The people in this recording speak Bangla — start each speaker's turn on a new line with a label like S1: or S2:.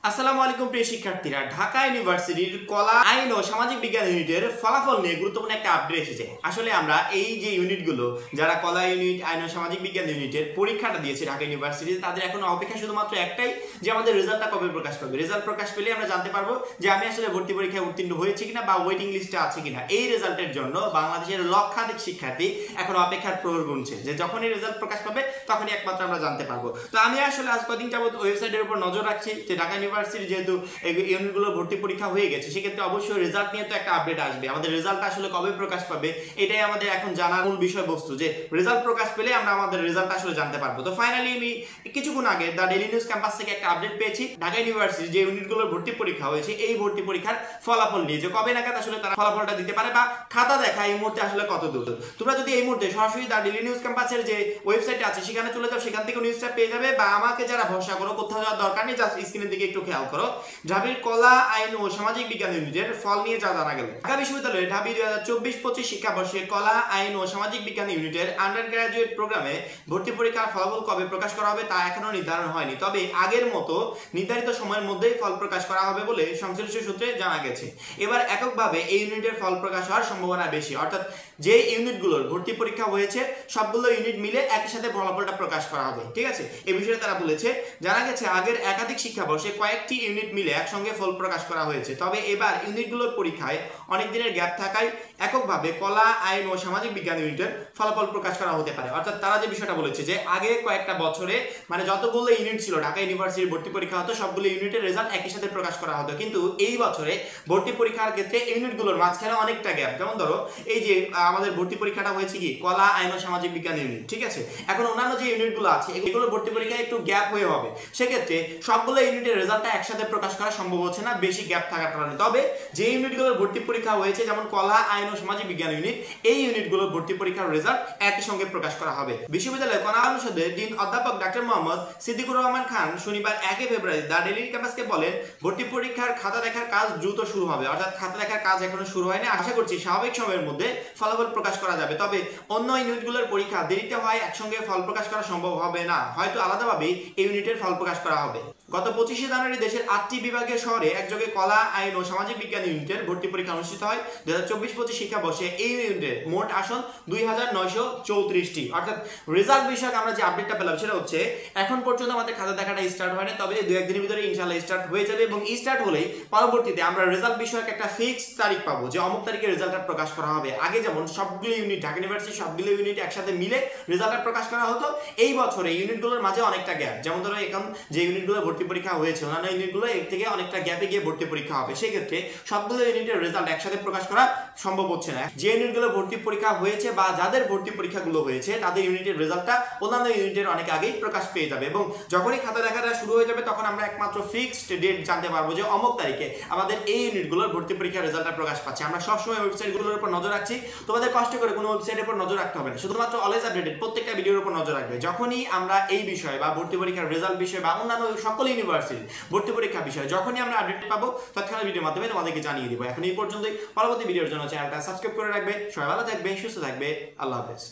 S1: আসসালামু আলাইকুম প্রিয় শিক্ষার্থীরা, ঢাকা ইউনিভার্সিটির কলা, আইন ও সামাজিক বিজ্ঞান ইউনিটের ফলাফল নিয়ে গুরুত্বপূর্ণ একটা আপডেট এসেছে। আসলে আমরা এই যে ইউনিটগুলো যারা কলা ইউনিট, আইন ও সামাজিক বিজ্ঞান ইউনিটের পরীক্ষাটা দিয়েছে ঢাকা ইউনিভার্সিটিতে, তাদের এখন অপেক্ষা শুধুমাত্র একটাই, যে আমাদের রেজাল্টটা কবে প্রকাশ পাবে। রেজাল্ট প্রকাশ পেলে আমরা জানতে পারবো যে আমি আসলে ভর্তি পরীক্ষায় উত্তীর্ণ হয়েছি কিনা বা ওয়েটিং লিস্টে আছে কিনা। এই রেজাল্টের জন্য বাংলাদেশের লক্ষাধিক শিক্ষার্থী এখন অপেক্ষার প্রহর গুনছে যে যখনই রেজাল্ট প্রকাশ পাবে তখনই একমাত্র আমরা জানতে পারবো। তো আমি আসলে আজ কদিন যাবত ওয়েবসাইটের উপর নজর রাখছি যে ঢাকা ইউনিভার্সিটি যেহেতু ইউনিটগুলো ভর্তি পরীক্ষা হয়ে গেছে, সেক্ষেত্রে অবশ্যই রেজাল্ট নিয়ে তো একটা আপডেট আসবে। আমাদের রেজাল্ট আসলে কবে প্রকাশ পাবে এটাই আমাদের এখন জানার মূল বিষয়বস্তু, যে রেজাল্ট প্রকাশ পেলে আমরা আমাদের রেজাল্ট আসলে জানতে পারবো। তো ফাইনালি আমি কিছুক্ষণ আগে দ্য ডেইলি নিউজ ক্যাম্পাস থেকে একটা আপডেট পেয়েছি ঢাকা ইউনিভার্সিটি যে ইউনিটগুলোর ভর্তি পরীক্ষা হয়েছে এই ভর্তি পরীক্ষার ফলাফল নিয়ে, যে কবে নাগাদ আসলে তারা ফলাফলটা দিতে পারে বা খাতা দেখা এই মুহূর্তে আসলে কত দূর। তোমরা যদি এই মুহূর্তে সরাসরি দ্য ডেইলি নিউজ ক্যাম্পাসের যে ওয়েবসাইট আছে সেখানে চলে যাও, সেখান থেকে নিউজটা পেয়ে যাবে। বা আমাকে যারা ভরসা করো, কোথাও যাওয়ার দরকার নেই, জাস্ট স্ক্রিনের দিকে একটু খেয়াল করো। ঢাবির কলা, আইন ও সামাজিক বিজ্ঞান ইউনিটের ফল নিয়ে যা জানা গেল। ঢাকা বিশ্ববিদ্যালয়ের ঢাবি 2024-25 শিক্ষাবর্ষে কলা, আইন ও সামাজিক বিজ্ঞান ইউনিটের আন্ডার গ্রাজুয়েট প্রোগ্রামে ভর্তি পরীক্ষার ফলাফল কবে প্রকাশ করা হবে তা এখনো নির্ধারণ হয়নি। তবে আগের মতো নির্ধারিত সময়ের মধ্যেই ফল প্রকাশ করা হবে বলে সংশ্লিষ্ট সূত্রে জানা গেছে। এবার এককভাবে এই ইউনিটের ফল প্রকাশ হওয়ার সম্ভাবনা বেশি, অর্থাৎ যে ইউনিটগুলোর ভর্তি পরীক্ষা হয়েছে সবগুলো ইউনিট মিলে একই সাথে ফলাফলটা প্রকাশ করা হবে। ঠিক আছে, এই বিষয়ে তারা বলেছে। জানা গেছে আগের একাধিক শিক্ষাবর্ষে কয়েকটি ইউনিট মিলে একসঙ্গে ফল প্রকাশ করা হয়েছে। তবে এবার ইউনিটগুলোর পরীক্ষায় অনেক দিনের গ্যাপ থাকায় এককভাবে কলা, আইন ও সামাজিক বিজ্ঞান ইউনিটের ফলাফল প্রকাশ করা হতে পারে। অর্থাৎ তারা যে বিষয়টা বলেছে যে আগে কয়েকটা বছরে মানে যতগুলো ইউনিট ছিল ঢাকা ইউনিভার্সিটির ভর্তি পরীক্ষা হতো, সবগুলো ইউনিটের রেজাল্ট একই সাথে প্রকাশ করা হতো। কিন্তু এই বছরে ভর্তি পরীক্ষার ক্ষেত্রে ইউনিটগুলোর মাঝখানে অনেকটা গ্যাপ। যেমন ধরো এই যে আমাদের ভর্তি পরীক্ষাটা হয়েছে কি কলা, আইন ও সামাজিক বিজ্ঞান ইউনিট, ঠিক আছে। এখন অন্যান্য যে ইউনিটগুলো আছে এগুলোর ভর্তি পরীক্ষায় একটু গ্যাপ হয়ে হবে। সেক্ষেত্রে সবগুলো ইউনিটের রেজাল্টটা একসাথে প্রকাশ করা সম্ভব হচ্ছে না বেশি গ্যাপ থাকার কারণে। তবে যে ইউনিটগুলোর ভর্তি পরীক্ষা হয়েছে যেমন কলা, আইন ও সামাজিক বিজ্ঞান ইউনিট, এই ইউনিটগুলোর ভর্তি পরীক্ষার রেজাল্ট একই সঙ্গে প্রকাশ করা হবে। বিশ্ববিদ্যালয়ের কলা অনুষদের ডিন অধ্যাপক ডক্টর মোহাম্মদ সিদ্দিকুর রহমান খান শনিবার 1 ফেব্রুয়ারি দ্য ডেইলি ক্যাম্পাসকে বলেন, ভর্তি পরীক্ষার খাতা দেখার কাজ দ্রুত শুরু হবে। অর্থাৎ খাতা দেখার কাজ এখনো শুরু হয়নি। আশা করছি স্বাভাবিক সময়ের মধ্যে ফলাফল প্রকাশ করা যাবে। তবে অন্য ইউনিটগুলোর পরীক্ষা দেরিতে হয় একসঙ্গে ফল প্রকাশ করা সম্ভব হবে না, হয়তো আলাদাভাবে এই ইউনিটের ফল প্রকাশ করা হবে। গত 25 জানুয়ারি দেশের 8টি বিভাগীয় শহরে একযোগে কলা, আইন ও সামাজিক বিজ্ঞান ইউনিটের ভর্তি পরীক্ষা অনুষ্ঠিত হয়। 2024-25 শিক্ষাবর্ষে এই ইউনিটের মোট আসন 2934টি। অর্থাৎ রেজাল্ট বিষয়ক আমরা যে আপডেটটা পেলাম সেটা হচ্ছে এখন পর্যন্ত আমাদের খাতা দেখাটা স্টার্ট হয় না, তবে 2-1 দিনের ভিতরে ইনশাআল্লাহ স্টার্ট হয়ে যাবে। এবং স্টার্ট হলেই পরবর্তীতে আমরা রেজাল্ট বিষয়ক একটা ফিক্সড তারিখ পাবো যে অমুক তারিখে রেজাল্টটা প্রকাশ করা হবে। আগে যেমন সবগুলো ইউনিট ঢাকা ইউনিভার্সিটি সবগুলো ইউনিট একসাথে মিলে রেজাল্টটা প্রকাশ করা হতো, এই বছরে ইউনিটগুলোর মাঝে অনেকটা গ্যাপ। যেমন ধরো এখন যে ইউনিটগুলো ভর্তি পরীক্ষা হয়েছে অন্যান্য ইউনিটগুলো এর থেকে অনেকটা গ্যাপে গিয়ে ভর্তি পরীক্ষা হবে। সেক্ষেত্রে সবগুলো ইউনিটের রেজাল্ট একসাথে প্রকাশ করা সম্ভব হচ্ছে না। যে ইউনিটগুলো ভর্তি পরীক্ষা হয়েছে বা যাদের ভর্তি পরীক্ষাগুলো হয়েছে তাদের ইউনিটের রেজাল্টটা অন্যান্য ইউনিটের অনেক আগেই প্রকাশ পেয়ে যাবে। এবং যখনই খাতা দেখাটা শুরু হয়ে যাবে তখন আমরা একমাত্র ফিক্সড ডেট জানতে পারবো যে অমুক তারিখে আমাদের এই ইউনিটগুলোর ভর্তি পরীক্ষার রেজাল্টটা প্রকাশ পাচ্ছে। আমরা সবসময় ওয়েবসাইটগুলোর উপর নজর রাখছি, তোমাদের কষ্ট করে কোনো ওয়েবসাইটের উপর নজর রাখতে হবে না, শুধুমাত্র অলওয়েজ আপডেটেড প্রত্যেকটা ভিডিওর উপর নজর রাখবে। যখনই আমরা এই বিষয়ে বা ভর্তি পরীক্ষার রেজাল্ট বিষয়ে বা অন্যান্য সকল ইউনিভার্সিটি ভর্তি পরীক্ষা বিষয়ে যখনই আমরা আপডেট পাবো তৎক্ষণাৎ ভিডিওর মাধ্যমে তোমাদেরকে জানিয়ে দিব। এখন এই পর্যন্তই। পরবর্তী ভিডিওর জন্য চ্যানেলটা সাবস্ক্রাইব করে রাখবে। সবাই ভালো থাকবে, সুস্থ থাকবে। আল্লাহ হাফেজ।